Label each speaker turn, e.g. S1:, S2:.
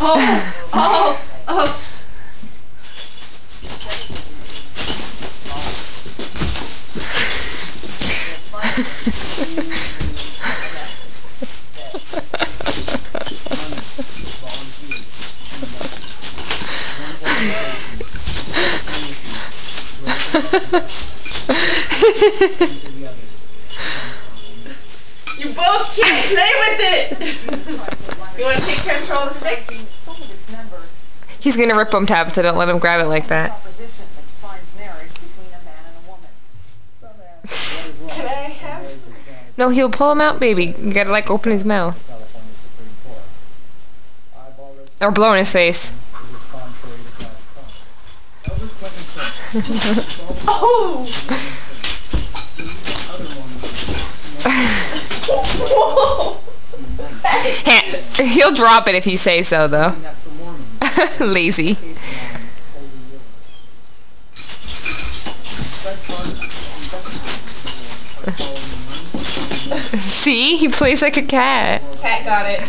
S1: Oh. You both can't play with it! You want to take control of the stick?
S2: He's gonna rip him, Tabitha. Don't let him grab it like that.
S1: Can I have?
S2: No, he'll pull him out, baby. You gotta like open his mouth. Or blow in his face.
S1: Oh! Whoa!
S2: He'll drop it if you say so, though. Lazy. See? He plays like a cat.
S1: Cat got it.